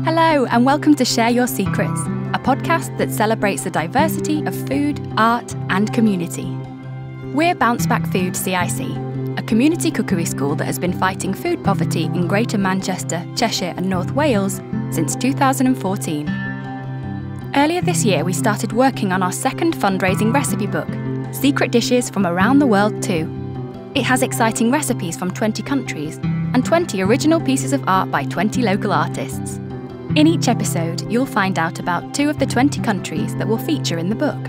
Hello, and welcome to Share Your Secrets, a podcast that celebrates the diversity of food, art, and community. We're Bounceback Food CIC, a community cookery school that has been fighting food poverty in Greater Manchester, Cheshire, and North Wales since 2014. Earlier this year, we started working on our second fundraising recipe book, Secret Dishes from Around the World Too. It has exciting recipes from 20 countries and 20 original pieces of art by 20 local artists. In each episode, you'll find out about 2 of the 20 countries that will feature in the book.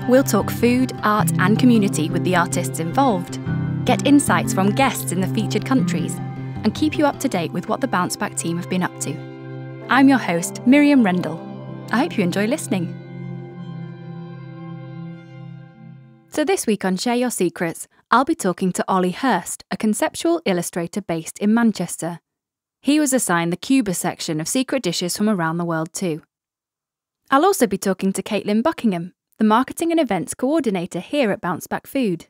We'll talk food, art, and community with the artists involved, get insights from guests in the featured countries, and keep you up to date with what the Bounceback team have been up to. I'm your host, Miriam Rendell. I hope you enjoy listening. So this week on Share Your Secrets, I'll be talking to Ollie Hirst, a conceptual illustrator based in Manchester. He was assigned the Cuba section of Secret Dishes from Around the World Too. I'll also be talking to Caitlin Buckingham, the marketing and events coordinator here at Bounceback Food.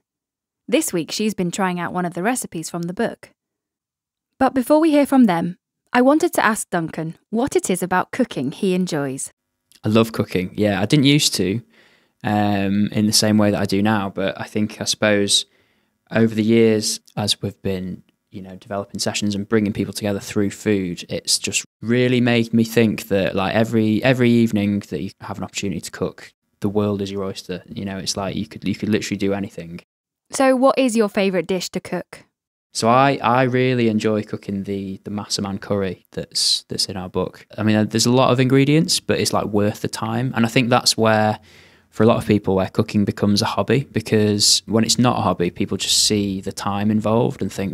This week she's been trying out one of the recipes from the book. But before we hear from them, I wanted to ask Duncan what it is about cooking he enjoys. I love cooking. Yeah, I didn't used to in the same way that I do now, but I suppose over the years, as we've been developing sessions and bringing people together through food, it's just really made me think that like every evening that you have an opportunity to cook, the world is your oyster. It's like you could literally do anything. So what is your favourite dish to cook? So I really enjoy cooking the massaman curry that's in our book. I mean, there's a lot of ingredients, but it's like worth the time. And I think that's where, for a lot of people, where cooking becomes a hobby, because when it's not a hobby, people just see the time involved and think,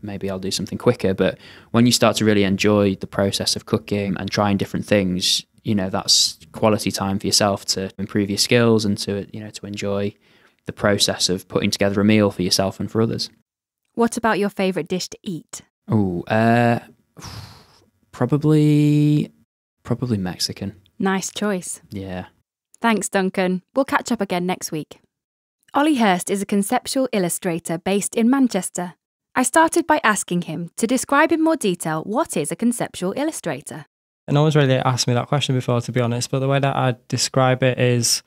maybe I'll do something quicker. But when you start to really enjoy the process of cooking and trying different things, that's quality time for yourself to improve your skills and to enjoy the process of putting together a meal for yourself and for others. What about your favourite dish to eat? Probably Mexican. Nice choice. Yeah. Thanks, Duncan. We'll catch up again next week. Ollie Hirst is a conceptual illustrator based in Manchester. I started by asking him to describe in more detail what is a conceptual illustrator. And no one's really asked me that question before, to be honest, but the way that I describe it is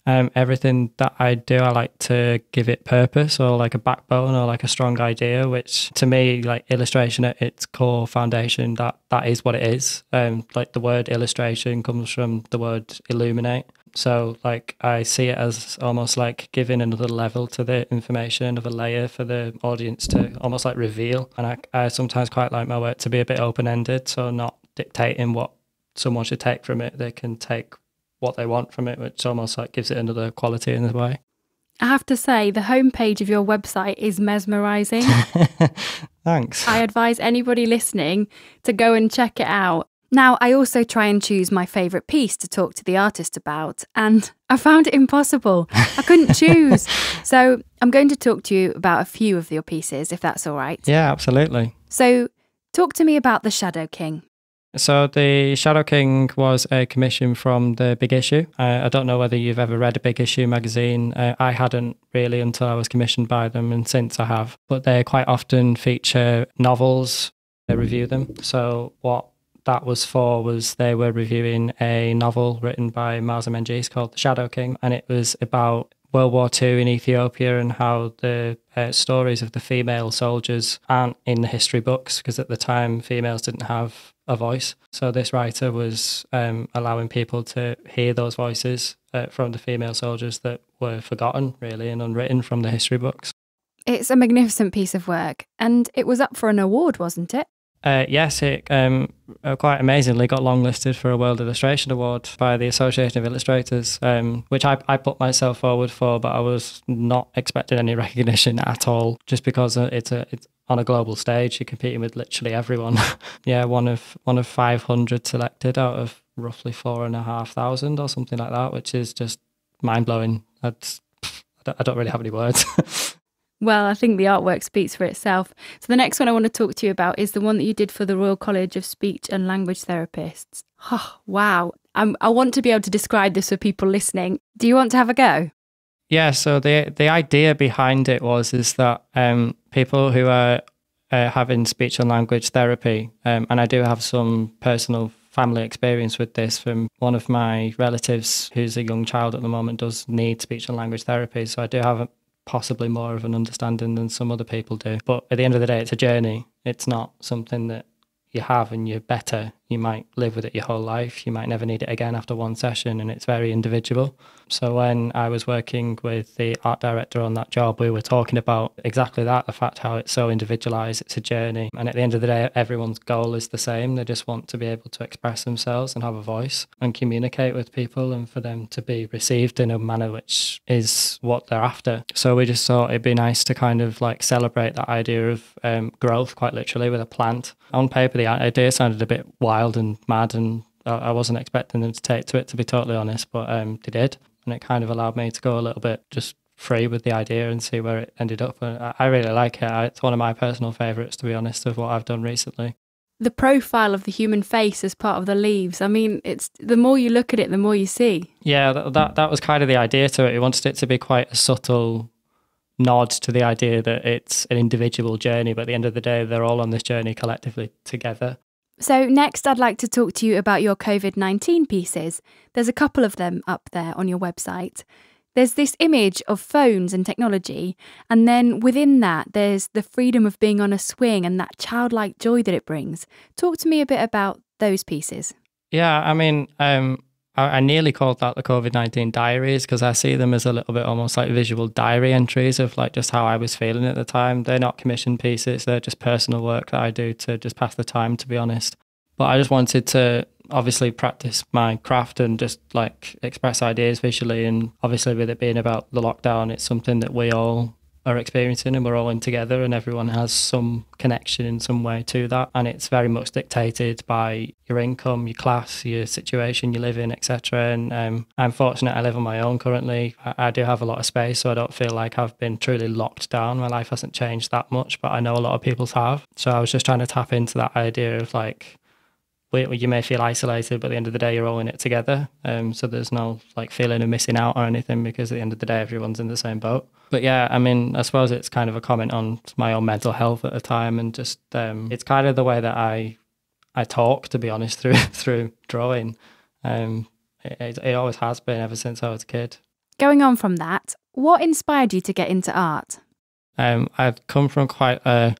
everything that I do, I like to give it purpose or like a backbone or like a strong idea, which to me, like illustration at its core foundation, that is what it is. Like the word illustration comes from the word illuminate. So like I see it as almost like giving another level to the information, another layer for the audience to almost like reveal. And I sometimes quite like my work to be a bit open-ended, so not dictating what someone should take from it. They can take what they want from it, which almost like gives it another quality in a way. I have to say, the homepage of your website is mesmerising. Thanks. I advise anybody listening to go and check it out. Now, I also try and choose my favourite piece to talk to the artist about, and I found it impossible. I couldn't choose. So I'm going to talk to you about a few of your pieces, if that's all right. Yeah, absolutely. So talk to me about the Shadow King. So the Shadow King was a commission from the Big Issue. I don't know whether you've ever read a Big Issue magazine. I hadn't really until I was commissioned by them, and since I have. But they quite often feature novels. They review them. So what that was for was they were reviewing a novel written by Marza Mengiz called The Shadow King, and it was about World War II in Ethiopia and how the stories of the female soldiers aren't in the history books, because at the time females didn't have a voice. So this writer was allowing people to hear those voices from the female soldiers that were forgotten, really, and unwritten from the history books. It's a magnificent piece of work, and it was up for an award, wasn't it? Yes, it quite amazingly got longlisted for a World Illustration Award by the Association of Illustrators, which I put myself forward for, but I was not expecting any recognition at all, just because it's on a global stage. You're competing with literally everyone. Yeah, one of 500 selected out of roughly 4,500 or something like that, which is just mind blowing. I don't really have any words. Well, I think the artwork speaks for itself. So the next one I want to talk to you about is the one that you did for the Royal College of Speech and Language Therapists. Oh, wow. I want to be able to describe this for people listening. Do you want to have a go? Yeah, so the idea behind it is that people who are having speech and language therapy, and I do have some personal family experience with this from one of my relatives who's a young child at the moment does need speech and language therapy. So I do have possibly more of an understanding than some other people do. But at the end of the day, it's a journey. It's not something that you have and you're better. You might live with it your whole life. You might never need it again after one session, and it's very individual. So when I was working with the art director on that job, we were talking about exactly that, the fact how it's so individualised, it's a journey. And at the end of the day, everyone's goal is the same. They just want to be able to express themselves and have a voice and communicate with people, and for them to be received in a manner which is what they're after. So we just thought it'd be nice to kind of like celebrate that idea of growth, quite literally, with a plant. On paper, the idea sounded a bit wild and mad, and I wasn't expecting them to take to it, to be totally honest, but they did. And it kind of allowed me to go a little bit just free with the idea and see where it ended up. And I really like it. It's one of my personal favourites, to be honest, of what I've done recently. The profile of the human face as part of the leaves. I mean, it's the more you look at it, the more you see. Yeah, that was kind of the idea to it. We wanted it to be quite a subtle nod to the idea that it's an individual journey, but at the end of the day, they're all on this journey collectively together. So next, I'd like to talk to you about your COVID-19 pieces. There's a couple of them up there on your website. There's this image of phones and technology, and then within that, there's the freedom of being on a swing and that childlike joy that it brings. Talk to me a bit about those pieces. Yeah, I mean, I nearly called that the COVID-19 diaries, because I see them as a little bit almost like visual diary entries of like just how I was feeling at the time. They're not commissioned pieces, they're just personal work that I do to just pass the time, to be honest. But I just wanted to obviously practice my craft and just like express ideas visually. And obviously with it being about the lockdown, it's something that we all are experiencing and we're all in together, and everyone has some connection in some way to that, and it's very much dictated by your income, your class, your situation you live in, etc. And I'm fortunate I live on my own currently. I do have a lot of space, so I don't feel like I've been truly locked down. My life hasn't changed that much, but I know a lot of people's have. So I was just trying to tap into that idea of like, you may feel isolated, but at the end of the day, you're all in it together. So there's no like feeling of missing out or anything, because at the end of the day, everyone's in the same boat. But yeah, I mean, I suppose it's kind of a comment on my own mental health at the time, and just it's kind of the way that I talk, to be honest, through drawing. It always has been ever since I was a kid. Going on from that, what inspired you to get into art? I've come from quite a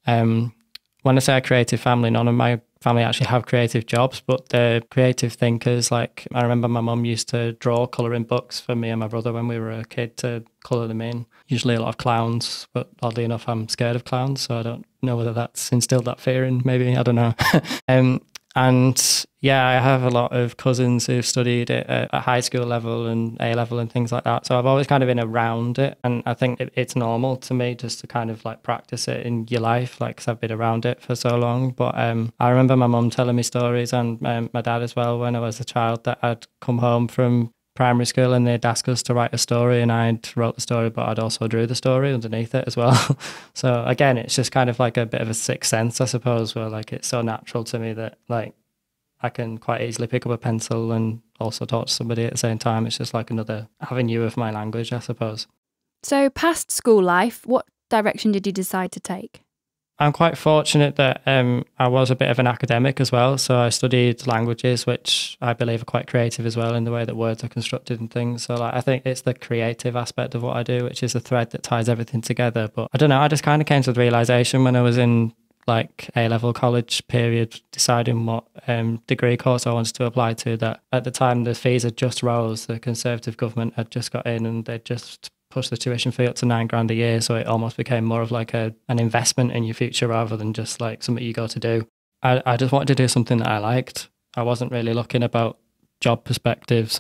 when I say a creative family, none of my family actually have creative jobs, but they're creative thinkers. Like, I remember my mum used to draw colouring books for me and my brother when we were a kid to colour them in. Usually a lot of clowns, but oddly enough, I'm scared of clowns, so I don't know whether that's instilled that fear in, maybe, I don't know. And yeah, I have a lot of cousins who've studied it at high school level and A level and things like that. So I've always kind of been around it. And I think it's normal to me just to kind of like practice it in your life, like, 'cause I've been around it for so long. But I remember my mum telling me stories, and my dad as well, when I was a child, that I'd come home from primary school and they'd ask us to write a story, and I'd wrote the story, but I'd also drew the story underneath it as well. So again, it's just kind of like a bit of a sixth sense, I suppose, where like it's so natural to me that like I can quite easily pick up a pencil and also talk to somebody at the same time. It's just like another avenue of my language, I suppose. So past school life, what direction did you decide to take? I'm quite fortunate that I was a bit of an academic as well. So I studied languages, which I believe are quite creative as well in the way that words are constructed and things. So like, I think it's the creative aspect of what I do, which is the thread that ties everything together. But I don't know, I just kind of came to the realisation when I was in like A-level college period, deciding what degree course I wanted to apply to, that at the time the fees had just rose. The Conservative government had just got in and they'd just push the tuition fee up to £9,000 a year, so it almost became more of like an investment in your future rather than just like something you go to do. I just wanted to do something that I liked. I wasn't really looking about job perspectives,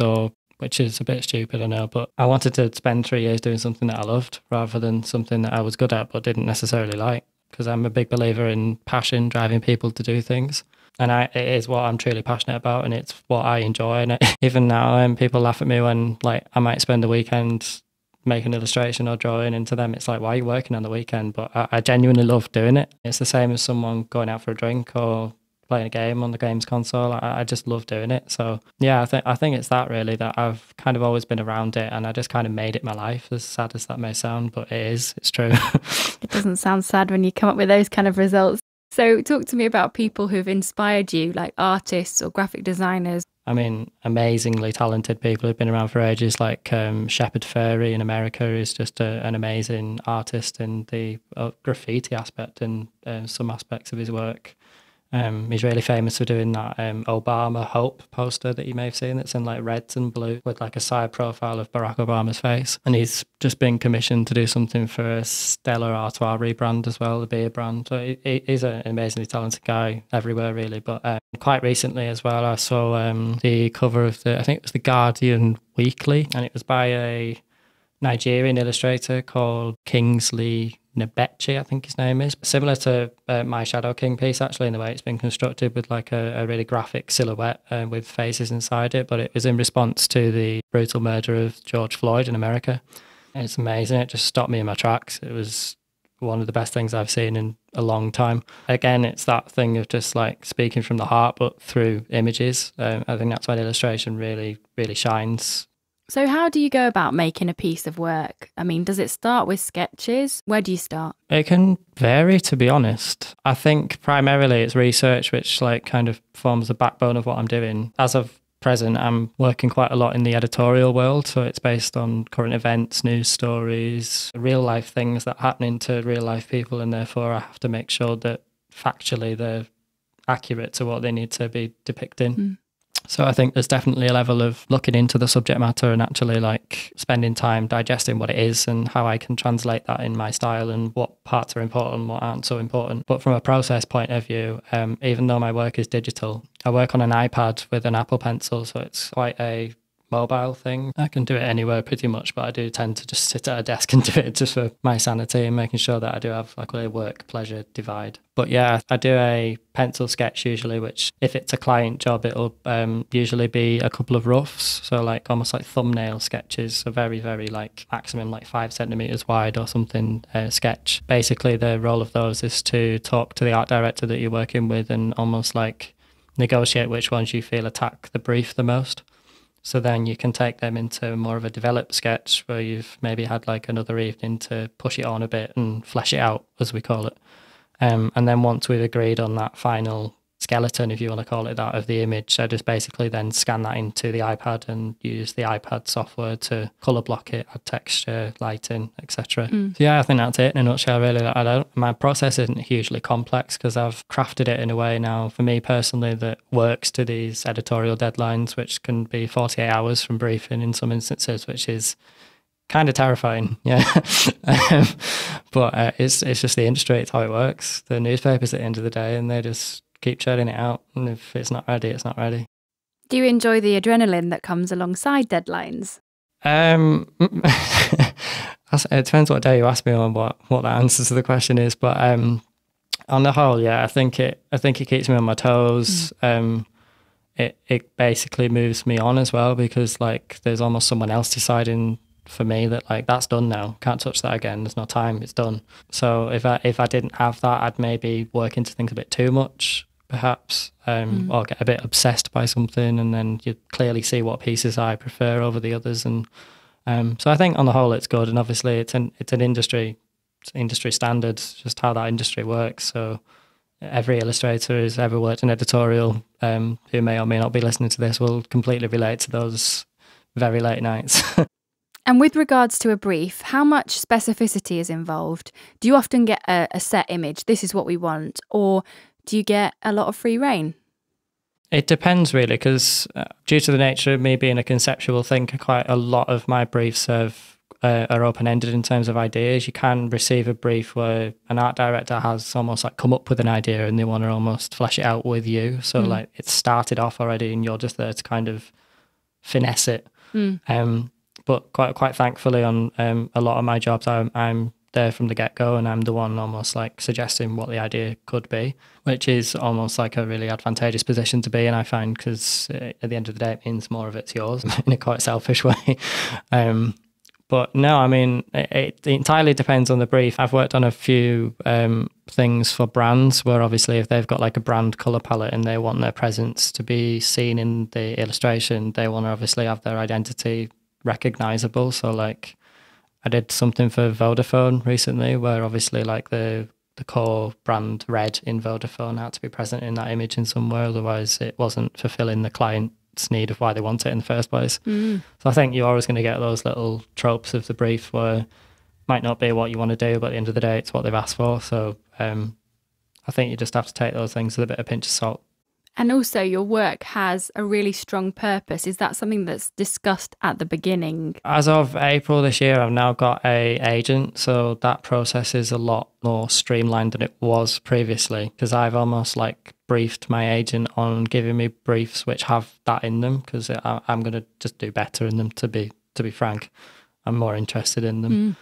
which is a bit stupid, I know, but I wanted to spend 3 years doing something that I loved rather than something that I was good at but didn't necessarily like, because I'm a big believer in passion driving people to do things. And it is what I'm truly passionate about, and it's what I enjoy. And even now, people laugh at me when like I might spend the weekend make an illustration or drawing, and to them it's like, why are you working on the weekend? But I genuinely love doing it. It's the same as someone going out for a drink or playing a game on the games console. I just love doing it. So yeah, I think it's that really, that I've kind of always been around it, and I just kind of made it my life, as sad as that may sound, but it's true. It doesn't sound sad when you come up with those kind of results. So talk to me about people who've inspired you, like artists or graphic designers. I mean, amazingly talented people who've been around for ages, like Shepard Fairey in America is just an amazing artist in the graffiti aspect and some aspects of his work. He's really famous for doing that Obama Hope poster that you may have seen that's in like reds and blue with like a side profile of Barack Obama's face. And he's just been commissioned to do something for a Stella Artois rebrand as well, the beer brand. So he's an amazingly talented guy everywhere really. But quite recently as well, I saw the cover of I think it was the Guardian Weekly, and it was by a Nigerian illustrator called Kingsley Nebechi, I think his name is. Similar to my Shadow King piece, actually, in the way it's been constructed with like a really graphic silhouette with faces inside it. But it was in response to the brutal murder of George Floyd in America. And it's amazing. It just stopped me in my tracks. It was one of the best things I've seen in a long time. Again, it's that thing of just like speaking from the heart, but through images. I think that's when illustration really, really shines. So how do you go about making a piece of work? I mean, does it start with sketches? Where do you start? It can vary, to be honest. I think primarily it's research, which like kind of forms the backbone of what I'm doing. As of present, I'm working quite a lot in the editorial world. So it's based on current events, news stories, real life things that are happening to real life people. And therefore I have to make sure that factually they're accurate to what they need to be depicting. Mm. So I think there's definitely a level of looking into the subject matter and actually like spending time digesting what it is and how I can translate that in my style and what parts are important, what aren't so important. But from a process point of view, even though my work is digital, I work on an iPad with an Apple Pencil, so it's quite a mobile thing. I can do it anywhere pretty much, but I do tend to just sit at a desk and do it just for my sanity and making sure that I do have like a work pleasure divide. But yeah, I do a pencil sketch usually, which if it's a client job, it'll usually be a couple of roughs. So like almost like thumbnail sketches, so very, very like maximum like 5 centimeters wide or something sketch. Basically the role of those is to talk to the art director that you're working with and almost like negotiate which ones you feel attack the brief the most. So then you can take them into more of a developed sketch where you've maybe had like another evening to push it on a bit and flesh it out, as we call it. And then once we've agreed on that final skeleton, if you want to call it that, of the image, I just basically then scan that into the iPad and use the iPad software to colour block it, add texture, lighting, etc. So yeah, I think that's it in a nutshell, really. My process isn't hugely complex because I've crafted it in a way now, for me personally, that works to these editorial deadlines, which can be 48 hours from briefing in some instances, which is kind of terrifying, yeah. But it's just the industry, it's how it works. The newspapers at the end of the day, and they just keep churning it out, and if it's not ready, it's not ready. Do you enjoy the adrenaline that comes alongside deadlines? It depends what day you ask me on what the answer to the question is, but on the whole, yeah, I think it keeps me on my toes. It basically moves me on as well, because like there's almost someone else deciding for me that like that's done now, can't touch that again, there's no time, it's done. So if I didn't have that, I'd maybe work into things a bit too much perhaps, or get a bit obsessed by something, and then you clearly see what pieces I prefer over the others. And so I think on the whole it's good, and obviously it's an industry standard, just how that industry works. So every illustrator who's ever worked in editorial, who may or may not be listening to this, will completely relate to those very late nights. And with regards to a brief, how much specificity is involved? Do you often get a set image, this is what we want, or do you get a lot of free rein? It depends really, because due to the nature of me being a conceptual thinker, quite a lot of my briefs are open-ended in terms of ideas. You can receive a brief where an art director has almost like come up with an idea and they want to almost flesh it out with you. So like it's started off already and you're just there to kind of finesse it. But quite thankfully on a lot of my jobs, I'm there from the get-go, and I'm the one almost like suggesting what the idea could be, which is almost like a really advantageous position to be in, I find, because at the end of the day it means more of it's yours in a quite selfish way. But no, I mean, it entirely depends on the brief. I've worked on a few things for brands where obviously if they've got like a brand colour palette and they want their presence to be seen in the illustration, they want to obviously have their identity recognisable. So like I did something for Vodafone recently where obviously like the the core brand red in Vodafone had to be present in that image in some way, otherwise it wasn't fulfilling the client's need of why they want it in the first place. So I think you're always going to get those little tropes of the brief where it might not be what you want to do, but at the end of the day it's what they've asked for. So I think you just have to take those things with a bit of pinch of salt. And also your work has a really strong purpose. Is that something that's discussed at the beginning? As of April this year, I've now got an agent. So that process is a lot more streamlined than it was previously, because I've almost like briefed my agent on giving me briefs which have that in them, because I'm going to just do better in them, to be frank. I'm more interested in them.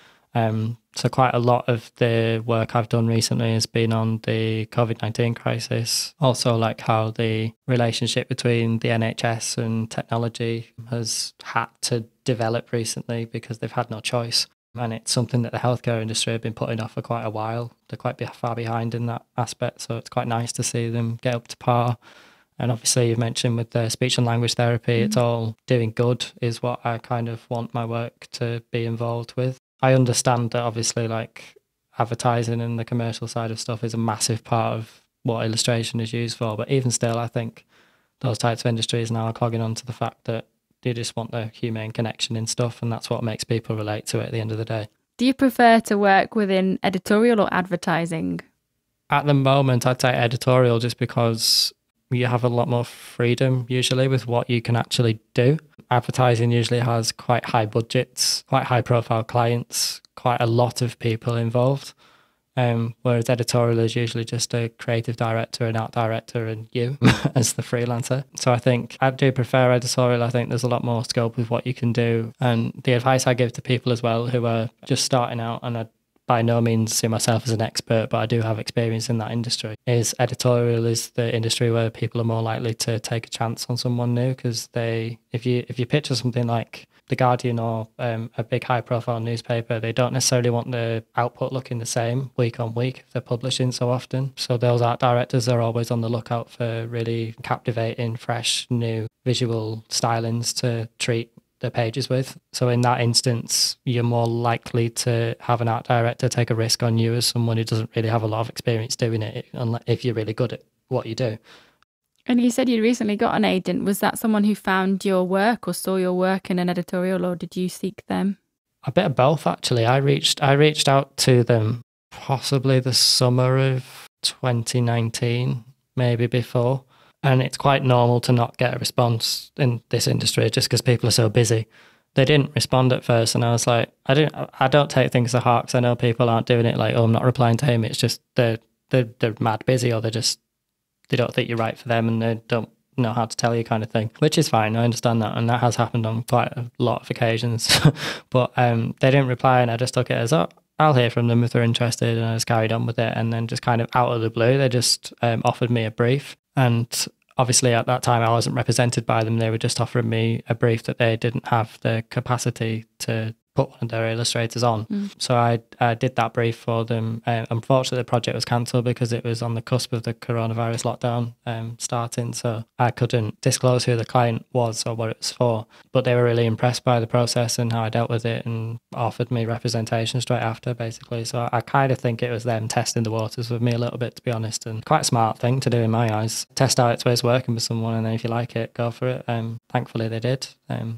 So quite a lot of the work I've done recently has been on the COVID-19 crisis. Also like how the relationship between the NHS and technology has had to develop recently because they've had no choice. And it's something that the healthcare industry have been putting off for quite a while. They're quite far behind in that aspect. So it's quite nice to see them get up to par. And obviously you've mentioned with the speech and language therapy, it's all doing good is what I kind of want my work to be involved with. I understand that obviously like advertising and the commercial side of stuff is a massive part of what illustration is used for. But even still, I think those types of industries now are clogging on to the fact that they just want the humane connection in stuff. And that's what makes people relate to it at the end of the day. Do you prefer to work within editorial or advertising? At the moment, I'd say editorial, just because you have a lot more freedom usually with what you can actually do. Advertising usually has quite high budgets, quite high profile clients, quite a lot of people involved. Whereas editorial is usually just a creative director, an art director, and you as the freelancer. So I think I do prefer editorial. I think there's a lot more scope with what you can do. And the advice I give to people as well who are just starting out, and I by no means see myself as an expert, but I do have experience in that industry, is editorial is the industry where people are more likely to take a chance on someone new, because if you picture something like The Guardian or a big high profile newspaper, they don't necessarily want the output looking the same week on week if they're publishing so often. So those art directors are always on the lookout for really captivating, fresh, new visual stylings to treat the pages with. So in that instance, you're more likely to have an art director take a risk on you as someone who doesn't really have a lot of experience doing it, if you're really good at what you do. And you said you recently got an agent. Was that someone who found your work or saw your work in an editorial, or did you seek them? A bit of both, actually. I reached out to them possibly the summer of 2019, maybe before. And it's quite normal to not get a response in this industry just because people are so busy. They didn't respond at first, and I was like, I don't take things to heart, because I know people aren't doing it like, oh, I'm not replying to him. It's just they're mad busy, or they don't think you're right for them, and they don't know how to tell you, kind of thing, which is fine. I understand that, and that has happened on quite a lot of occasions. But they didn't reply, and I just took it as, oh, I'll hear from them if they're interested, and I just carried on with it. And then just kind of out of the blue, they just offered me a brief. And obviously at that time I wasn't represented by them. They were just offering me a brief that they didn't have the capacity to put one of their illustrators on. So I did that brief for them. Unfortunately, the project was cancelled because it was on the cusp of the coronavirus lockdown starting. So I couldn't disclose who the client was or what it was for. But they were really impressed by the process and how I dealt with it, and offered me representation straight after, basically. So I kind of think it was them testing the waters with me a little bit, to be honest, and quite a smart thing to do in my eyes. Test out its ways working with someone, and then if you like it, go for it. Thankfully they did.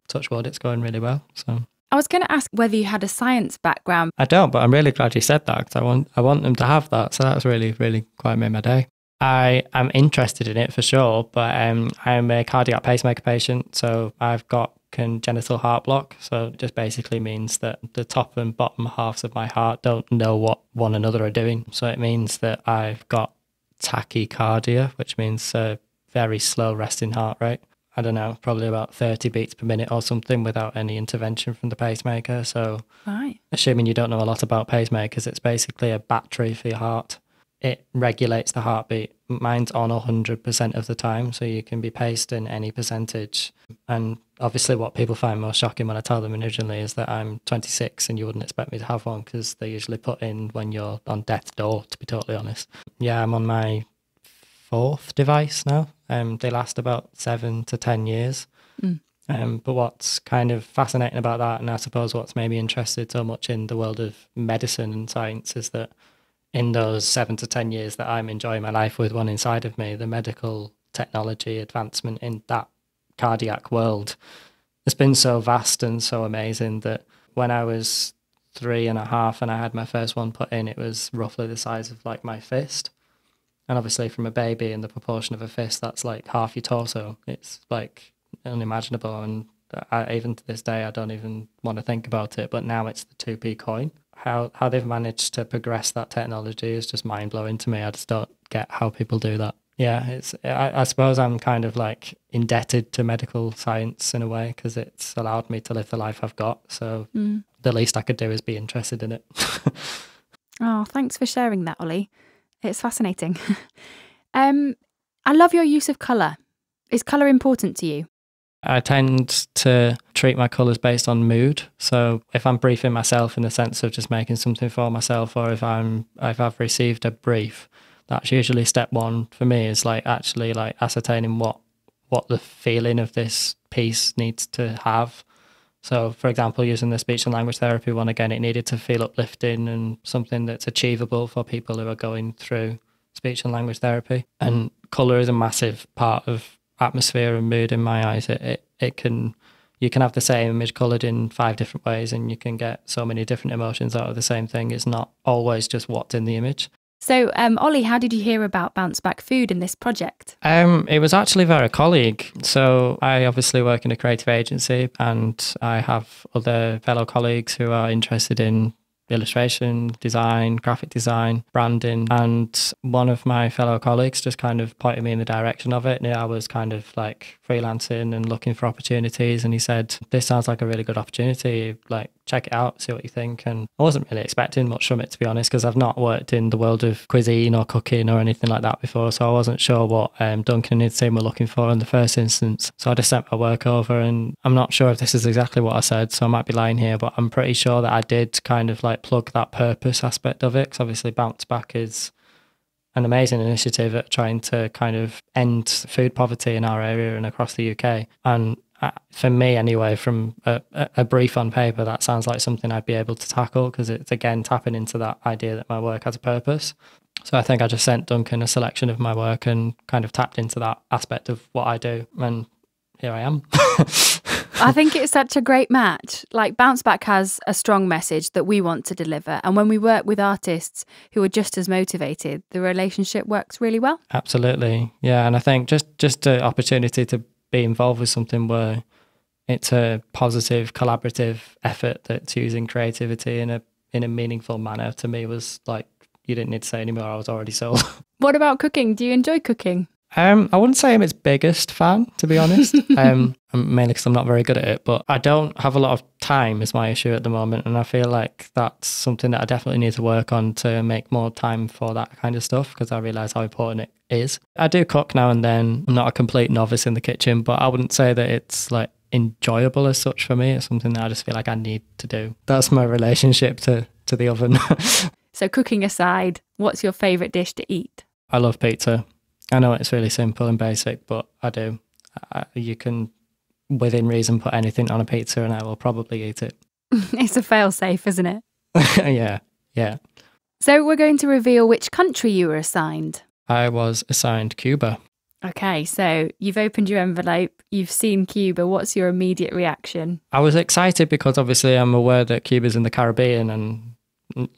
Touch wood, it's going really well. So I was going to ask whether you had a science background. I don't, but I'm really glad you said that, because I want them to have that. So that's really, really quite made my day. I am interested in it for sure, but I'm a cardiac pacemaker patient, so I've got congenital heart block. So it just basically means that the top and bottom halves of my heart don't know what one another are doing. So it means that I've got tachycardia, which means a very slow resting heart rate. I don't know, probably about 30 beats per minute or something without any intervention from the pacemaker. So Right. Assuming you don't know a lot about pacemakers, it's basically a battery for your heart. It regulates the heartbeat. Mine's on 100% of the time, so you can be paced in any percentage. And obviously what people find most shocking when I tell them originally is that I'm 26 and you wouldn't expect me to have one, because they usually put in when you're on death's door, to be totally honest. Yeah, I'm on my 4th device now. They last about 7 to 10 years. But what's kind of fascinating about that, and I suppose what's made me interested so much in the world of medicine and science, is that in those 7 to 10 years that I'm enjoying my life with one inside of me, the medical technology advancement in that cardiac world has been so vast and so amazing that when I was 3.5 and I had my first one put in, it was roughly the size of like my fist. And obviously from a baby in the proportion of a fist, that's like half your torso. It's like unimaginable. And even to this day, I don't even want to think about it. But now it's the 2p coin. How they've managed to progress that technology is just mind blowing to me. I just don't get how people do that. Yeah, I suppose I'm kind of like indebted to medical science in a way because it's allowed me to live the life I've got. So the least I could do is be interested in it. Oh, thanks for sharing that, Ollie. It's fascinating. I love your use of colour. Is colour important to you? I tend to treat my colours based on mood. So if I'm briefing myself in the sense of just making something for myself, or if I've received a brief, that's usually step one for me, is like actually like ascertaining what the feeling of this piece needs to have. So for example, using the speech and language therapy one again, it needed to feel uplifting and something that's achievable for people who are going through speech and language therapy. And colour is a massive part of atmosphere and mood in my eyes. You can have the same image coloured in 5 different ways and you can get so many different emotions out of the same thing. It's not always just what's in the image. So, Ollie, how did you hear about Bounceback Food in this project? It was actually via a colleague. So I obviously work in a creative agency and I have other fellow colleagues who are interested in illustration, design, graphic design, branding. And one of my fellow colleagues just kind of pointed me in the direction of it. And I was kind of like freelancing and looking for opportunities. And he said, this sounds like a really good opportunity. Like, check it out, see what you think. And I wasn't really expecting much from it, to be honest, because I've not worked in the world of cuisine or cooking or anything like that before. So I wasn't sure what Duncan and his team were looking for in the first instance. So I just sent my work over, and I'm not sure if this is exactly what I said, so I might be lying here, but I'm pretty sure that I did kind of like plug that purpose aspect of it, because obviously Bounce Back is an amazing initiative at trying to kind of end food poverty in our area and across the UK. And for me anyway, from a brief on paper, that sounds like something I'd be able to tackle, because it's again tapping into that idea that my work has a purpose. So I think I just sent Duncan a selection of my work and kind of tapped into that aspect of what I do, and here I am. I think it's such a great match. Like, Bounceback has a strong message that we want to deliver, and when we work with artists who are just as motivated, the relationship works really well. Absolutely, yeah. And I think just the opportunity to be involved with something where it's a positive collaborative effort that's using creativity in a meaningful manner, to me was like, you didn't need to say anymore, I was already sold. What about cooking? Do you enjoy cooking? I wouldn't say I'm its biggest fan, to be honest, mainly because I'm not very good at it, but I don't have a lot of time is my issue at the moment, and I feel like that's something that I definitely need to work on to make more time for that kind of stuff, because I realise how important it is. I do cook now and then. I'm not a complete novice in the kitchen, but I wouldn't say that it's like enjoyable as such for me. It's something that I just feel like I need to do. That's my relationship to the oven. So cooking aside, what's your favourite dish to eat? I love pizza. I know it's really simple and basic, but I do. You can, within reason, put anything on a pizza and I will probably eat it. It's a fail-safe, isn't it? Yeah. So we're going to reveal which country you were assigned. I was assigned Cuba. Okay, so you've opened your envelope, you've seen Cuba. What's your immediate reaction? I was excited because obviously I'm aware that Cuba's in the Caribbean, and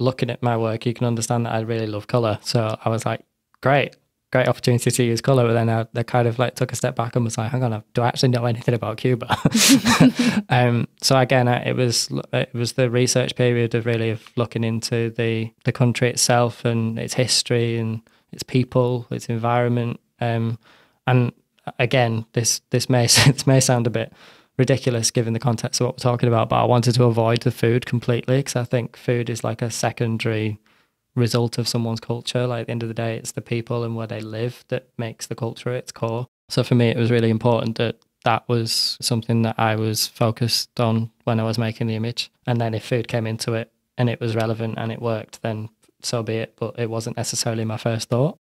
looking at my work, you can understand that I really love colour. So I was like, great opportunity to use colour. But then I kind of like took a step back and was like, hang on, do I actually know anything about Cuba? So again, it was the research period of really looking into the country itself and its history and its people, its environment. And again, this may sound a bit ridiculous given the context of what we're talking about, but I wanted to avoid the food completely, because I think food is like a secondary result of someone's culture. Like, at the end of the day, it's the people and where they live that makes the culture at its core. So for me, it was really important that was something that I was focused on when I was making the image. And then if food came into it and it was relevant and it worked, then so be it. But it wasn't necessarily my first thought.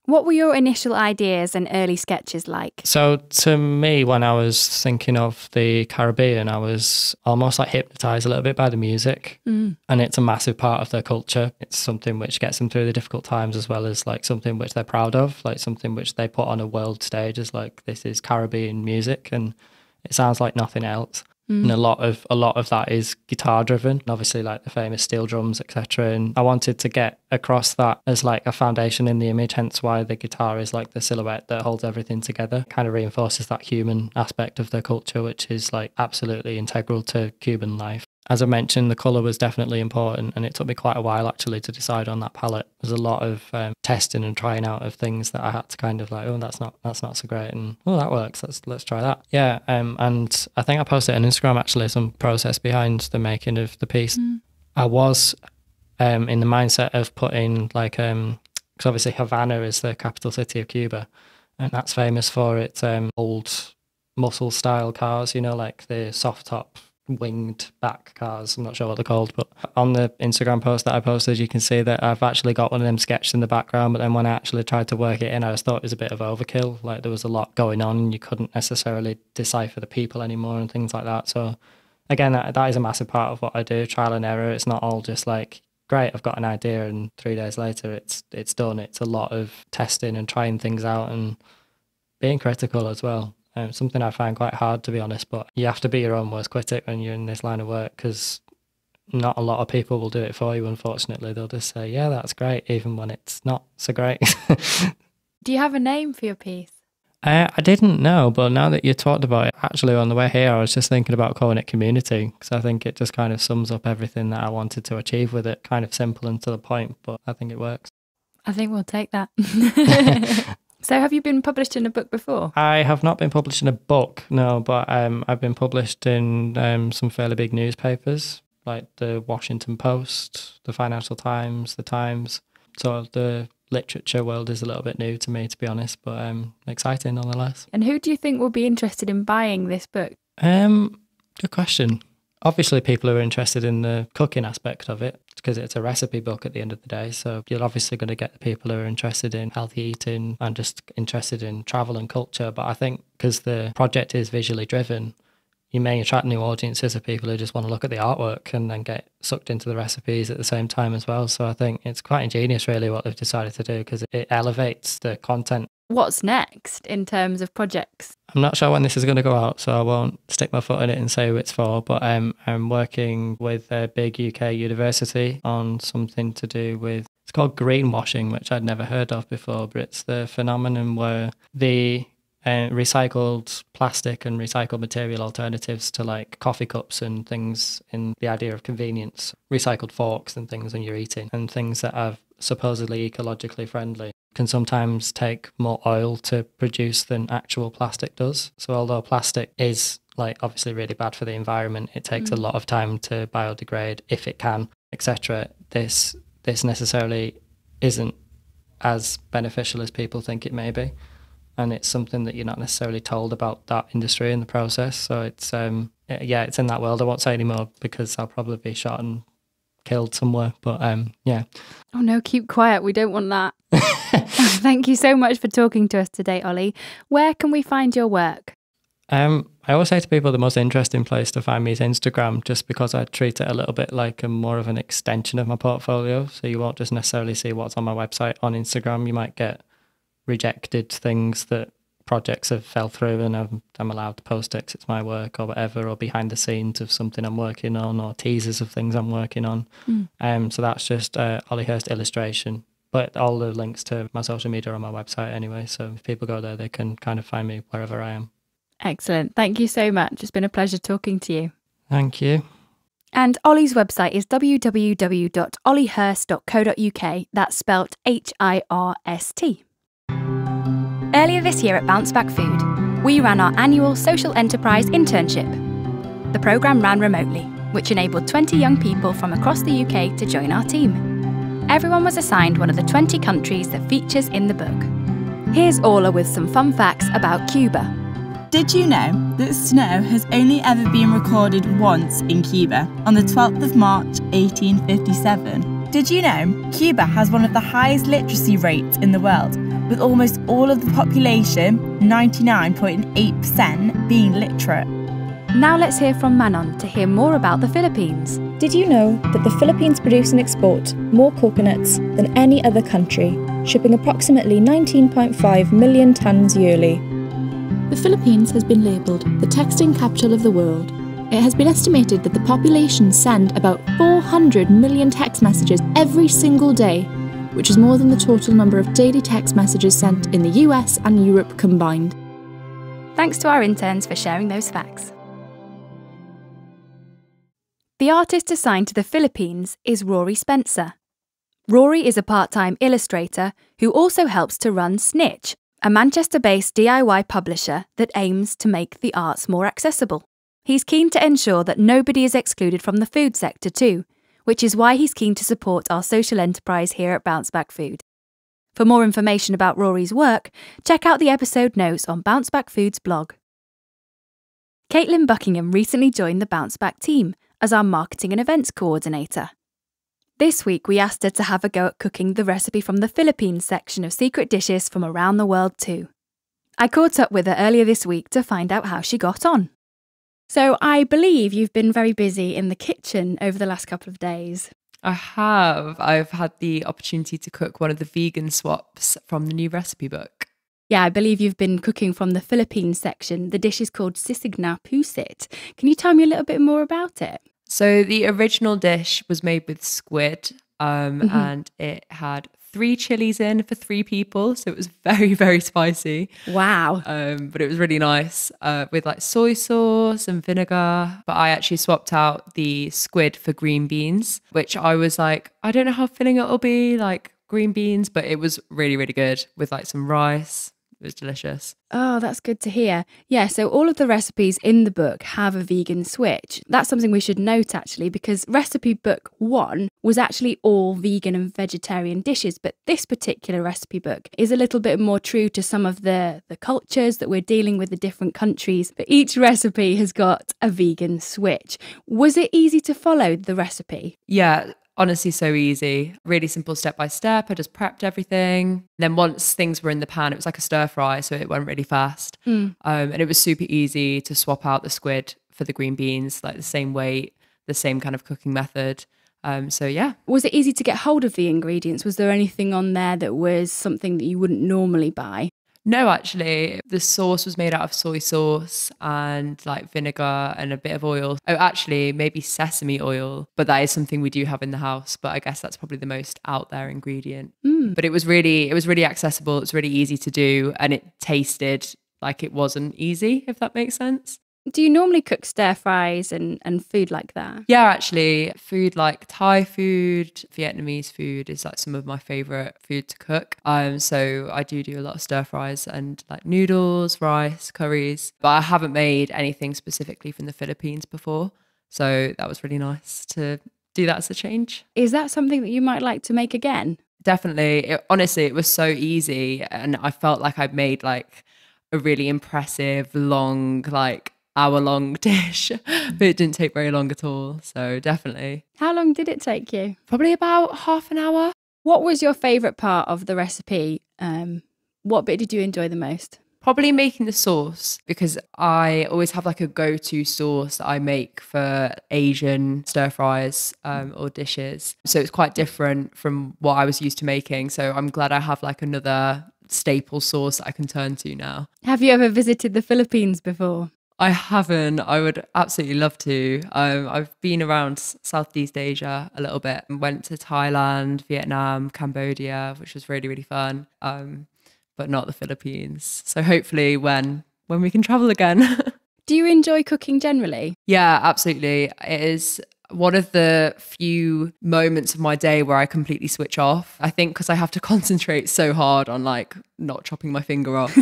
What were your initial ideas and early sketches like? So to me, when I was thinking of the Caribbean, I was almost like hypnotised a little bit by the music. And it's a massive part of their culture. It's something which gets them through the difficult times, as well as like something which they're proud of, like something which they put on a world stage as like, this is Caribbean music and it sounds like nothing else. And a lot of that is guitar driven, obviously like the famous steel drums, etc. And I wanted to get across that as like a foundation in the image, hence why the guitar is like the silhouette that holds everything together. Kind of reinforces that human aspect of their culture, which is like absolutely integral to Cuban life. As I mentioned, the colour was definitely important, and it took me quite a while actually to decide on that palette. There's a lot of testing and trying out of things that I had to kind of like, oh, that's not so great, and oh, that works. Let's try that. Yeah, and I think I posted on Instagram actually some process behind the making of the piece. I was in the mindset of putting like, because obviously Havana is the capital city of Cuba, and that's famous for its old muscle style cars. You know, like the soft top winged back cars. I'm not sure what they're called, but on the Instagram post that I posted, you can see that I've actually got one of them sketched in the background, but then when I actually tried to work it in, I just thought it was a bit of overkill. Like there was a lot going on and you couldn't necessarily decipher the people anymore and things like that. So again, that is a massive part of what I do, trial and error. It's not all just like, great, I've got an idea and 3 days later it's done. It's a lot of testing and trying things out and being critical as well. Something I find quite hard, to be honest, but you have to be your own worst critic when you're in this line of work, because not a lot of people will do it for you, unfortunately. They'll just say, yeah, that's great, even when it's not so great. Do you have a name for your piece? I didn't know, but now that you talked about it, actually on the way here, I was just thinking about calling it Community, because I think it just kind of sums up everything that I wanted to achieve with it. Kind of simple and to the point, but I think it works. I think we'll take that. So have you been published in a book before? I have not been published in a book, no, but I've been published in some fairly big newspapers, like the Washington Post, the Financial Times, the Times. So the literature world is a little bit new to me, to be honest, but exciting nonetheless. And who do you think will be interested in buying this book? Good question. Obviously, people who are interested in the cooking aspect of it, because it's a recipe book at the end of the day. So you're obviously going to get the people who are interested in healthy eating and just interested in travel and culture. But I think because the project is visually driven, you may attract new audiences of people who just want to look at the artwork and then get sucked into the recipes at the same time as well. So I think it's quite ingenious, really, what they've decided to do, because it elevates the content. What's next in terms of projects? I'm not sure when this is going to go out, so I won't stick my foot in it and say who it's for, but I'm working with a big UK university on something to do with, it's called greenwashing, which I'd never heard of before, but it's the phenomenon where the recycled plastic and recycled material alternatives to like coffee cups and things, in the idea of convenience, recycled forks and things when you're eating, and things that are supposedly ecologically friendly can sometimes take more oil to produce than actual plastic does. So although plastic is like obviously really bad for the environment, it takes a lot of time to biodegrade if it can, etc. This necessarily isn't as beneficial as people think it may be. And it's something that you're not necessarily told about that industry in the process. So it's it's in that world. I won't say any more because I'll probably be shot and killed somewhere, but yeah. Oh no, keep quiet, we don't want that. Thank you so much for talking to us today, Ollie. Where can we find your work? I always say to people the most interesting place to find me is Instagram, just because I treat it a little bit like a more of an extension of my portfolio. So you won't just necessarily see what's on my website on Instagram. You might get rejected things that projects have fell through and I'm allowed to post it 'cause it's my work or whatever, or behind the scenes of something I'm working on, or teasers of things I'm working on. So that's just Ollie Hirst illustration. But all the links to my social media are on my website anyway, so if people go there, they can kind of find me wherever I am. Excellent. Thank you so much. It's been a pleasure talking to you. Thank you. And Ollie's website is www.olliehirst.co.uk. That's spelt HIRST. Earlier this year at Bounceback Food, we ran our annual social enterprise internship. The programme ran remotely, which enabled 20 young people from across the UK to join our team. Everyone was assigned one of the 20 countries that features in the book. Here's Orla with some fun facts about Cuba. Did you know that snow has only ever been recorded once in Cuba, on the 12th of March 1857? Did you know Cuba has one of the highest literacy rates in the world, with almost all of the population, 99.8%, being literate. Now let's hear from Manon to hear more about the Philippines. Did you know that the Philippines produce and export more coconuts than any other country, shipping approximately 19.5 million tonnes yearly? The Philippines has been labelled the texting capital of the world. It has been estimated that the population send about 400 million text messages every single day, which is more than the total number of daily text messages sent in the US and Europe combined. Thanks to our interns for sharing those facts. The artist assigned to the Philippines is Rory Spencer. Rory is a part-time illustrator who also helps to run Snitch, a Manchester-based DIY publisher that aims to make the arts more accessible. He's keen to ensure that nobody is excluded from the food sector too, which is why he's keen to support our social enterprise here at Bounceback Food. For more information about Rory's work, check out the episode notes on Bounceback Food's blog. Caitlin Buckingham recently joined the Bounceback team as our marketing and events coordinator. This week we asked her to have a go at cooking the recipe from the Philippines section of secret dishes from around the world too. I caught up with her earlier this week to find out how she got on. So I believe you've been very busy in the kitchen over the last couple of days. I have. I've had the opportunity to cook one of the vegan swaps from the new recipe book. Yeah, I believe you've been cooking from the Philippines section. The dish is called Sisigna Pusit. Can you tell me a little bit more about it? So the original dish was made with squid and it had 3 chilies in for 3 people. So it was very, very spicy. Wow. But it was really nice with like soy sauce and vinegar. But I actually swapped out the squid for green beans, which I was like, I don't know how filling it will be, like green beans, but it was really, really good with like some rice. It was delicious. Oh, that's good to hear. Yeah, so all of the recipes in the book have a vegan switch. That's something we should note actually, because recipe book 1 was actually all vegan and vegetarian dishes, but this particular recipe book is a little bit more true to some of the cultures that we're dealing with, the different countries. But each recipe has got a vegan switch. Was it easy to follow the recipe? Yeah. Honestly, so easy. Really simple step by step. I just prepped everything. Then once things were in the pan, it was like a stir fry, so it went really fast. And it was super easy to swap out the squid for the green beans, like the same weight, the same kind of cooking method. So yeah. Was it easy to get hold of the ingredients? Was there anything on there that was something that you wouldn't normally buy? No, actually, the sauce was made out of soy sauce and like vinegar and a bit of oil. Oh, actually, maybe sesame oil, but that is something we do have in the house. But I guess that's probably the most out there ingredient. But it was really accessible. It was really easy to do, and it tasted like it wasn't easy, if that makes sense. Do you normally cook stir fries and food like that? Yeah, actually, food like Thai food, Vietnamese food is like some of my favorite food to cook. So I do a lot of stir fries and like noodles, rice, curries. But I haven't made anything specifically from the Philippines before. So that was really nice to do that as a change. Is that something that you might like to make again? Definitely. Honestly, it was so easy. And I felt like I'd made like a really impressive, long, like hour-long dish, but it didn't take very long at all. So definitely. How long did it take you? Probably about half an hour. What was your favourite part of the recipe? What bit did you enjoy the most? Probably making the sauce, because I always have like a go-to sauce that I make for Asian stir fries or dishes. So it's quite different from what I was used to making. So I'm glad I have like another staple sauce that I can turn to now. Have you ever visited the Philippines before? I haven't. I would absolutely love to. I've been around Southeast Asia a little bit. Went to Thailand, Vietnam, Cambodia, which was really, really fun. But not the Philippines. So hopefully when we can travel again. Do you enjoy cooking generally? Yeah, absolutely. It is one of the few moments of my day where I completely switch off. I think because I have to concentrate so hard on like not chopping my finger off.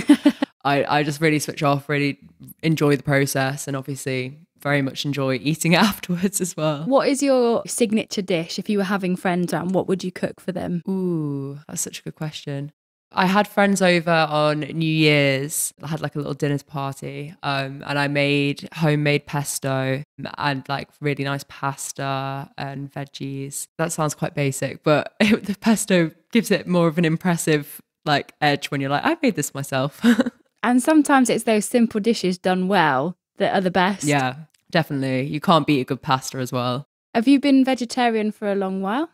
I just really switch off, really enjoy the process, and obviously very much enjoy eating it afterwards as well. What is your signature dish? If you were having friends around, what would you cook for them? Ooh, that's such a good question. I had friends over on New Year's. I had like a little dinner party and I made homemade pesto and like really nice pasta and veggies. That sounds quite basic, but the pesto gives it more of an impressive like edge when you're like, I made this myself. And sometimes it's those simple dishes done well that are the best. Yeah, definitely. You can't beat a good pasta as well. Have you been vegetarian for a long while?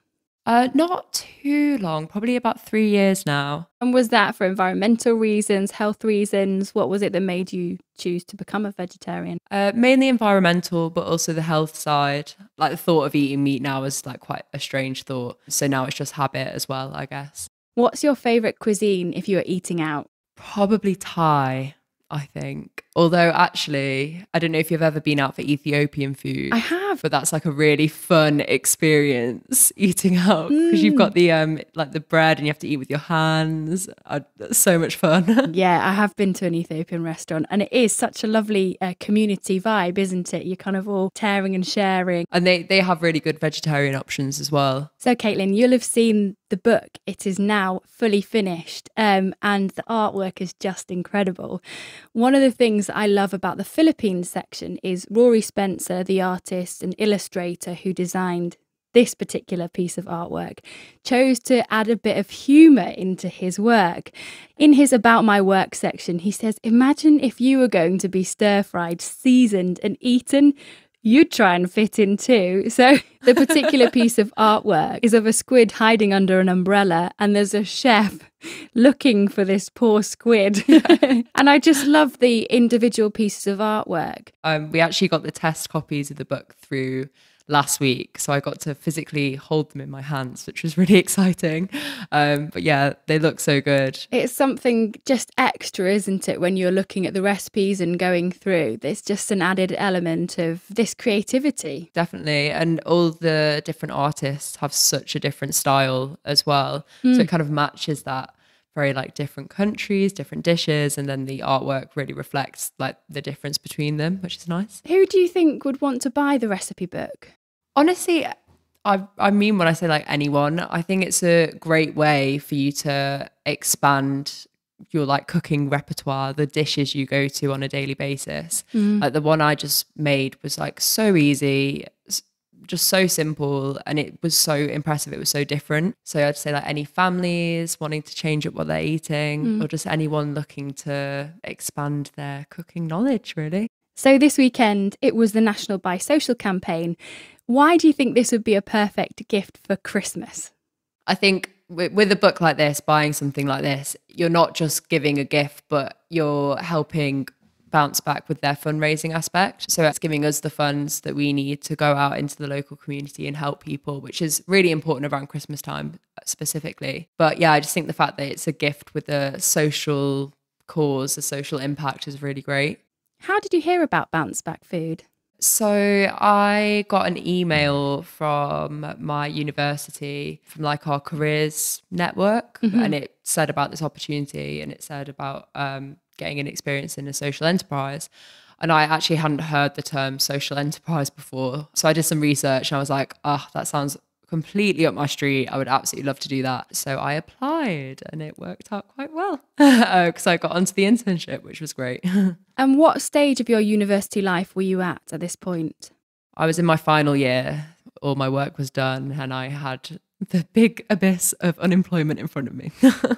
Not too long, probably about 3 years now. And was that for environmental reasons, health reasons? What was it that made you choose to become a vegetarian? Mainly environmental, but also the health side. Like the thought of eating meat now is like quite a strange thought. So now it's just habit as well, I guess. What's your favourite cuisine if you were eating out? Probably Thai, I think. Although actually, I don't know if you've ever been out for Ethiopian food. I have. But that's like a really fun experience eating out because you've got the like the bread and you have to eat with your hands. That's so much fun. Yeah, I have been to an Ethiopian restaurant and it is such a lovely community vibe, isn't it? You're kind of all tearing and sharing. And they have really good vegetarian options as well. So Caitlin, you'll have seen the book. It is now fully finished and the artwork is just incredible. One of the things that I love about the Philippines section is Rory Spencer, the artist and illustrator who designed this particular piece of artwork, chose to add a bit of humour into his work. In his About My Work section, he says, imagine if you were going to be stir-fried, seasoned and eaten, you'd try and fit in too. So the particular piece of artwork is of a squid hiding under an umbrella and there's a chef looking for this poor squid. And I just love the individual pieces of artwork. We actually got the test copies of the book through last week, so I got to physically hold them in my hands, which was really exciting. But yeah, they look so good. It's something just extra, isn't it, when you're looking at the recipes and going through. There's just an added element of this creativity. Definitely. And all the different artists have such a different style as well. So it kind of matches that very like different countries, different dishes, and then the artwork really reflects like the difference between them, which is nice. Who do you think would want to buy the recipe book? Honestly, I mean, when I say like anyone, I think it's a great way for you to expand your like cooking repertoire, the dishes you go to on a daily basis. Like the one I just made was like so easy, just so simple, and it was so impressive. It was so different. So I'd say like any families wanting to change up what they're eating or just anyone looking to expand their cooking knowledge, really. So this weekend, it was the National Buy Social campaign. Why do you think this would be a perfect gift for Christmas? I think with a book like this, buying something like this, you're not just giving a gift, but you're helping Bounceback with their fundraising aspect. So it's giving us the funds that we need to go out into the local community and help people, which is really important around Christmas time specifically. But yeah, I just think the fact that it's a gift with a social cause, a social impact is really great. How did you hear about Bounceback Food? So I got an email from my university, from like our careers network, and it said about this opportunity, and it said about getting an experience in a social enterprise. And I actually hadn't heard the term social enterprise before. So I did some research and I was like, that sounds completely up my street. I would absolutely love to do that. So I applied and it worked out quite well because I got onto the internship, which was great. And what stage of your university life were you at this point? I was in my final year. All my work was done and I had the big abyss of unemployment in front of me.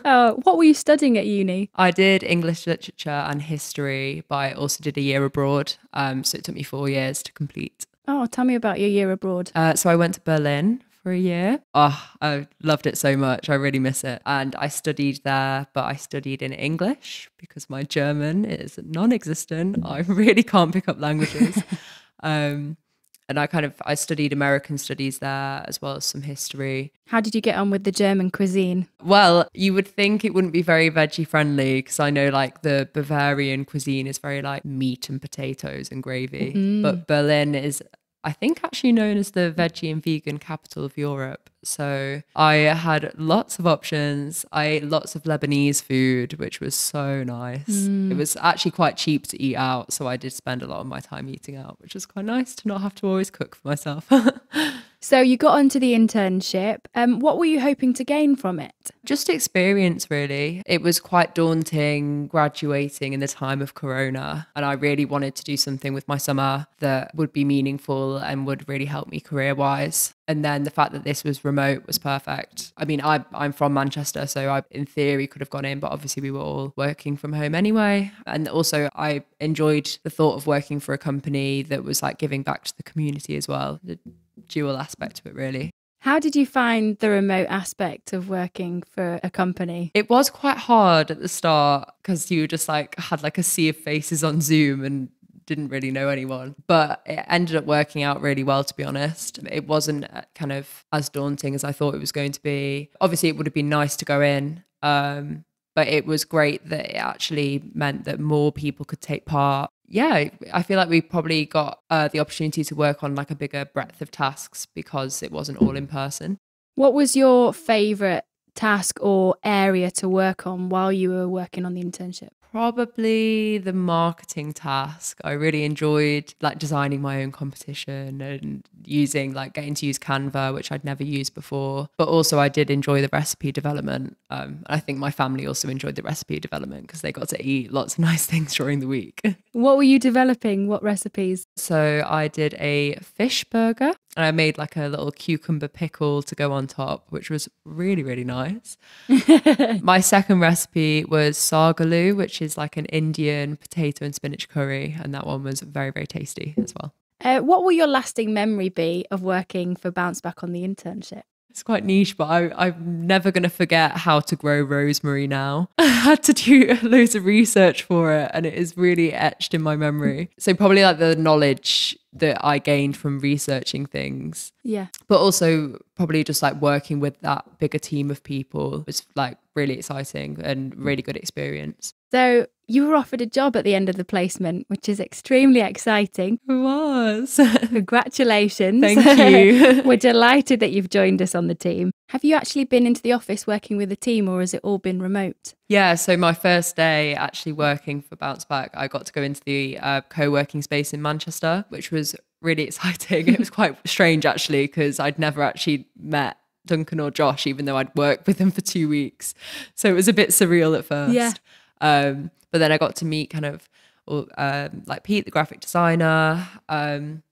What were you studying at uni? I did English literature and history, but I also did a year abroad. So it took me 4 years to complete. Oh, tell me about your year abroad. So I went to Berlin for a year. I loved it so much. I really miss it. And I studied there, but I studied in English because my German is non-existent. I really can't pick up languages. And I studied American studies there as well as some history. How did you get on with the German cuisine? Well, you would think it wouldn't be very veggie friendly because I know like the Bavarian cuisine is very like meat and potatoes and gravy. But Berlin is, I think, actually known as the veggie and vegan capital of Europe. So I had lots of options. I ate lots of Lebanese food, which was so nice. It was actually quite cheap to eat out. So I did spend a lot of my time eating out, which was quite nice to not have to always cook for myself. So you got onto the internship. What were you hoping to gain from it? Just experience, really. It was quite daunting graduating in the time of Corona, and I really wanted to do something with my summer that would be meaningful and would really help me career-wise. And then the fact that this was remote was perfect. I mean, I'm from Manchester, so I, in theory, could have gone in, but obviously we were all working from home anyway. And also I enjoyed the thought of working for a company that was like giving back to the community as well. The dual aspect of it, really. How did you find the remote aspect of working for a company? It was quite hard at the start because you just like had like a sea of faces on Zoom and didn't really know anyone. But it ended up working out really well, to be honest. It wasn't kind of as daunting as I thought it was going to be. Obviously, it would have been nice to go in. But it was great that it actually meant that more people could take part. Yeah, I feel like we probably got the opportunity to work on like a bigger breadth of tasks because it wasn't all in person. What was your favourite task or area to work on while you were working on the internship? Probably the marketing task. I really enjoyed like designing my own competition and getting to use Canva, which I'd never used before. But also I did enjoy the recipe development. I think my family also enjoyed the recipe development because they got to eat lots of nice things during the week. What were you developing? What recipes? So I did a fish burger and I made like a little cucumber pickle to go on top, which was really, really nice. My second recipe was sagaloo, which is like an Indian potato and spinach curry. And that one was very, very tasty as well. What will your lasting memory be of working for Bounceback on the internship? It's quite niche, but I'm never going to forget how to grow rosemary now. I had to do loads of research for it and it is really etched in my memory. So probably like the knowledge that I gained from researching things. Yeah. But also probably just like working with that bigger team of people was like really exciting and really good experience. So you were offered a job at the end of the placement, which is extremely exciting. It was. Congratulations. Thank you. We're delighted that you've joined us on the team. Have you actually been into the office working with the team or has it all been remote? Yeah, so my first day actually working for Bounceback, I got to go into the co-working space in Manchester, which was really exciting. It was quite strange actually because I'd never actually met Duncan or Josh, even though I'd worked with them for 2 weeks. So it was a bit surreal at first. Yeah. But then I got to meet kind of like Pete, the graphic designer, and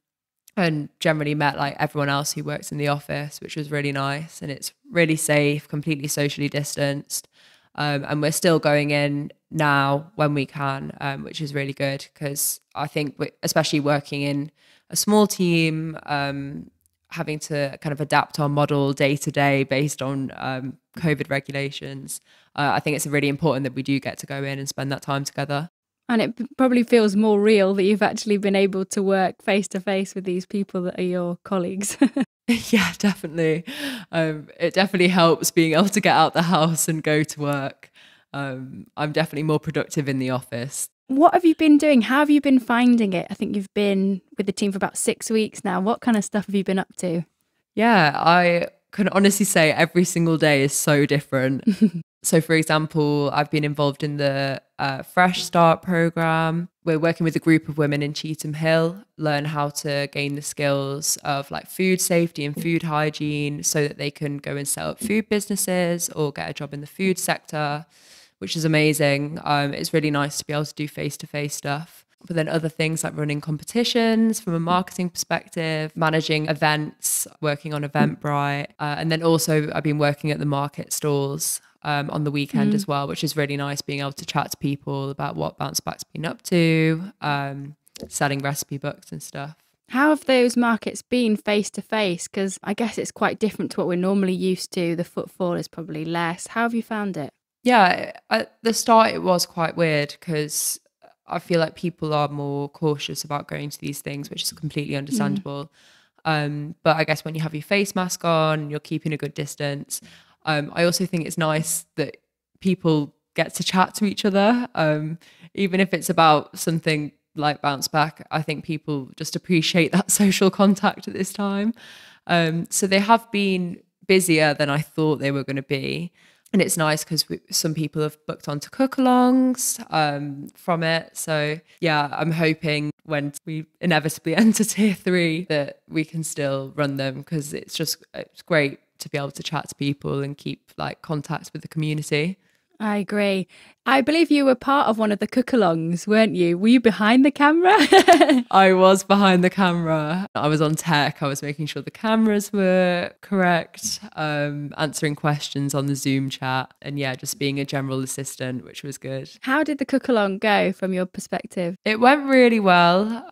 generally met like everyone else who works in the office, which was really nice. And it's really safe, completely socially distanced. And we're still going in now when we can, which is really good because I think especially working in a small team, having to kind of adapt our model day to day based on COVID regulations. I think it's really important that we do get to go in and spend that time together. And it probably feels more real that you've actually been able to work face to face with these people that are your colleagues. Yeah, definitely. It definitely helps being able to get out the house and go to work. I'm definitely more productive in the office. What have you been doing? How have you been finding it? I think you've been with the team for about 6 weeks now. What kind of stuff have you been up to? Yeah, I can honestly say every single day is so different. So, for example, I've been involved in the Fresh Start program. We're working with a group of women in Cheetham Hill, learn how to gain the skills of like food safety and food hygiene so that they can go and set up food businesses or get a job in the food sector, which is amazing. It's really nice to be able to do face-to-face stuff. But then other things like running competitions from a marketing perspective, managing events, working on Eventbrite. And then also I've been working at the market stalls on the weekend as well, which is really nice being able to chat to people about what Bounceback's been up to, selling recipe books and stuff. How have those markets been face to face? Because I guess it's quite different to what we're normally used to. The footfall is probably less. How have you found it? Yeah, at the start it was quite weird because I feel like people are more cautious about going to these things, which is completely understandable. But I guess when you have your face mask on, you're keeping a good distance. I also think it's nice that people get to chat to each other, even if it's about something like Bounceback. I think people just appreciate that social contact at this time. So they have been busier than I thought they were going to be. And it's nice because some people have booked onto cook-alongs from it. So yeah, I'm hoping when we inevitably enter tier 3 that we can still run them because it's great to be able to chat to people and keep like contact with the community. I agree. I believe you were part of one of the cook-alongs, weren't you? Were you behind the camera? I was behind the camera. I was on tech. I was making sure the cameras were correct, answering questions on the Zoom chat, and yeah, just being a general assistant, which was good. How did the cook-along go from your perspective? It went really well.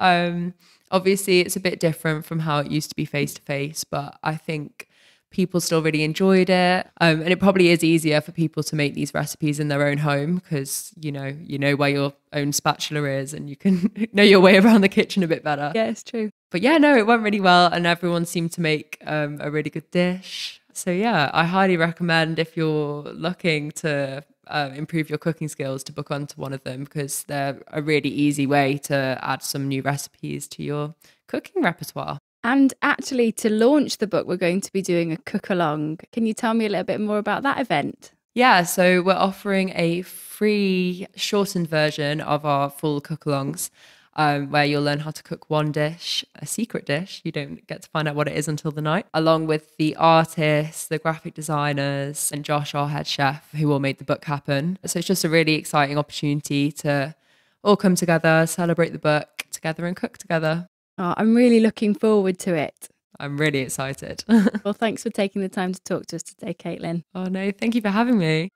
Obviously, it's a bit different from how it used to be face-to-face, but I think people still really enjoyed it. And it probably is easier for people to make these recipes in their own home because, you know where your own spatula is and you can know your way around the kitchen a bit better. Yeah, it's true. But yeah, no, it went really well and everyone seemed to make a really good dish. So yeah, I highly recommend if you're looking to improve your cooking skills to book onto one of them because they're a really easy way to add some new recipes to your cooking repertoire. And actually, to launch the book, we're going to be doing a cook-along. Can you tell me a little bit more about that event? Yeah, so we're offering a free shortened version of our full cook-alongs where you'll learn how to cook one dish, a secret dish. You don't get to find out what it is until the night, along with the artists, the graphic designers, and Josh, our head chef, who all made the book happen. So it's just a really exciting opportunity to all come together, celebrate the book together and cook together. Oh, I'm really looking forward to it. I'm really excited. Well, thanks for taking the time to talk to us today, Caitlin. Oh no, thank you for having me.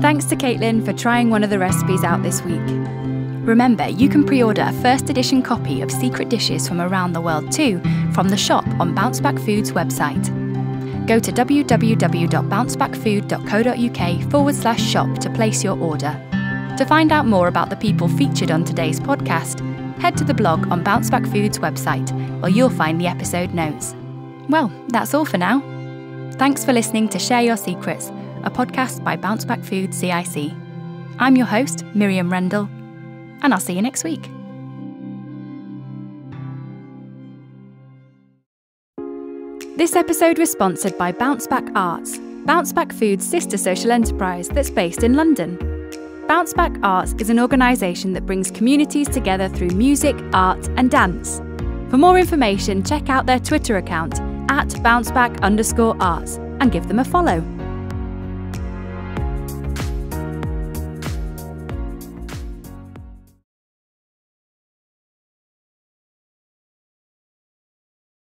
Thanks to Caitlin for trying one of the recipes out this week. Remember, you can pre-order a first edition copy of Secret Dishes from Around the World too from the shop on Bounceback Food's website. Go to www.bouncebackfood.co.uk/shop to place your order. To find out more about the people featured on today's podcast, head to the blog on Bounceback Food's website, where you'll find the episode notes. Well, that's all for now. Thanks for listening to Share Your Secrets, a podcast by Bounceback Food CIC. I'm your host, Miriam Rendell, and I'll see you next week. This episode was sponsored by Bounceback Arts, Bounceback Food's sister social enterprise that's based in London. Bounceback Arts is an organisation that brings communities together through music, art and dance. For more information, check out their Twitter account @bounceback_arts and give them a follow.